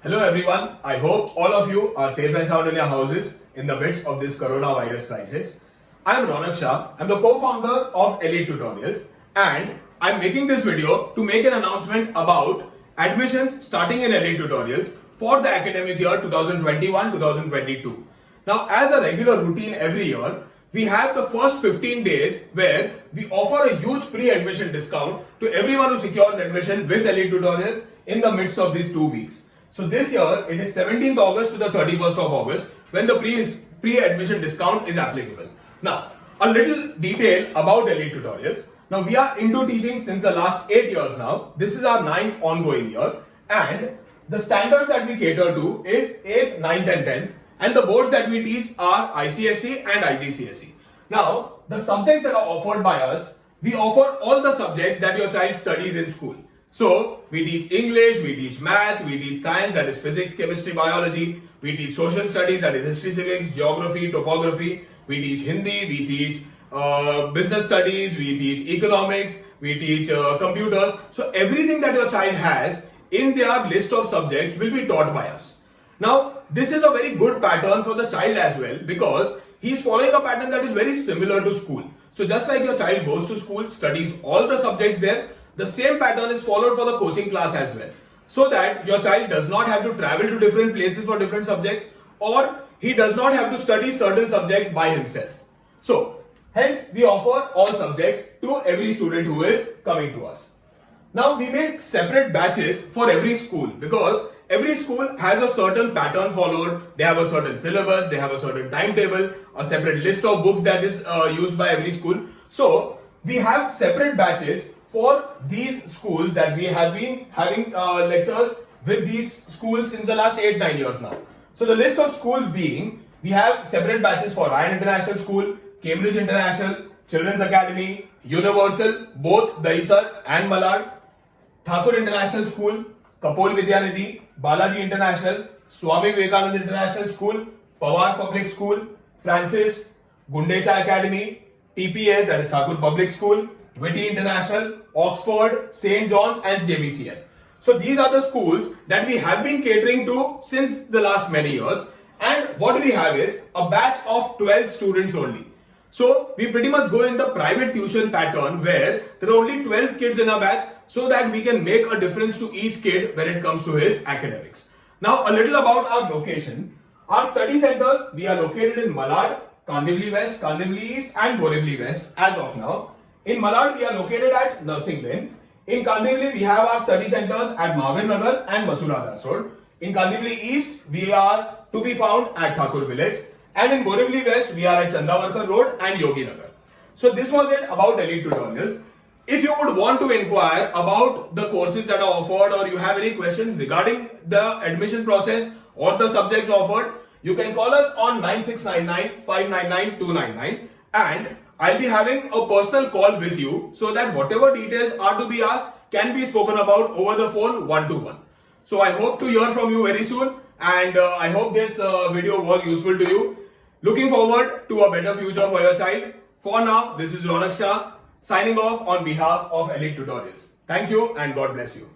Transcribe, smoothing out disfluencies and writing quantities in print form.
Hello everyone, I hope all of you are safe and sound in your houses in the midst of this coronavirus crisis. I am Ronak Shah, I am the co-founder of Elite Tutorials and I am making this video to make an announcement about admissions starting in Elite Tutorials for the academic year 2021-2022. Now as a regular routine every year, we have the first 15 days where we offer a huge pre-admission discount to everyone who secures admission with Elite Tutorials in the midst of these 2 weeks. So this year it is 17th August to the 31st of August when the pre-admission discount is applicable. Now a little detail about Elite Tutorials. Now we are into teaching since the last 8 years now. This is our 9th ongoing year and the standards that we cater to is 8th, 9th and 10th and the boards that we teach are ICSE and IGCSE. Now the subjects that are offered by us, we offer all the subjects that your child studies in school. So, we teach English, we teach math, we teach science, that is physics, chemistry, biology, we teach social studies, that is history, civics, geography, topography, we teach Hindi, we teach business studies, we teach economics, we teach computers. So, everything that your child has in their list of subjects will be taught by us. Now, this is a very good pattern for the child as well because he is following a pattern that is very similar to school. So, just like your child goes to school, studies all the subjects there, the same pattern is followed for the coaching class as well. So that your child does not have to travel to different places for different subjects or he does not have to study certain subjects by himself. So, hence we offer all subjects to every student who is coming to us. Now we make separate batches for every school because every school has a certain pattern followed, they have a certain syllabus, they have a certain timetable, a separate list of books that is used by every school. So, we have separate batches for these schools that we have been having lectures with these schools since the last 8-9 years now. So the list of schools being, we have separate batches for Ryan International School, Cambridge International, Children's Academy, Universal, both Dahisar and Malad, Thakur International School, Kapol Vidyanidhi, Balaji International, Swami Vivekananda International School, Pawar Public School, Francis, Gundecha Academy, TPS, that is Thakur Public School, Whitty International, Oxford, St. John's and JBCL. So these are the schools that we have been catering to since the last many years. And what we have is a batch of 12 students only. So we pretty much go in the private tuition pattern where there are only 12 kids in a batch so that we can make a difference to each kid when it comes to his academics. Now a little about our location. Our study centers, we are located in Malad, Kandivali West, Kandivali East and Borivali West as of now. In Malad, we are located at Nursing Lane. In Kandivali, we have our study centers at Mahavir Nagar and Mathura Das Road. In Kandivali East, we are to be found at Thakur Village. And in Borivali West, we are at Chandavarkar Road and Yogi Nagar. So this was it about Elite Tutorials. If you would want to inquire about the courses that are offered or you have any questions regarding the admission process or the subjects offered, you can call us on 9699 599 299 and I'll be having a personal call with you so that whatever details are to be asked can be spoken about over the phone one-to-one. So I hope to hear from you very soon and I hope this video was useful to you. Looking forward to a better future for your child. For now, this is Ronak Shah signing off on behalf of Elite Tutorials. Thank you and God bless you.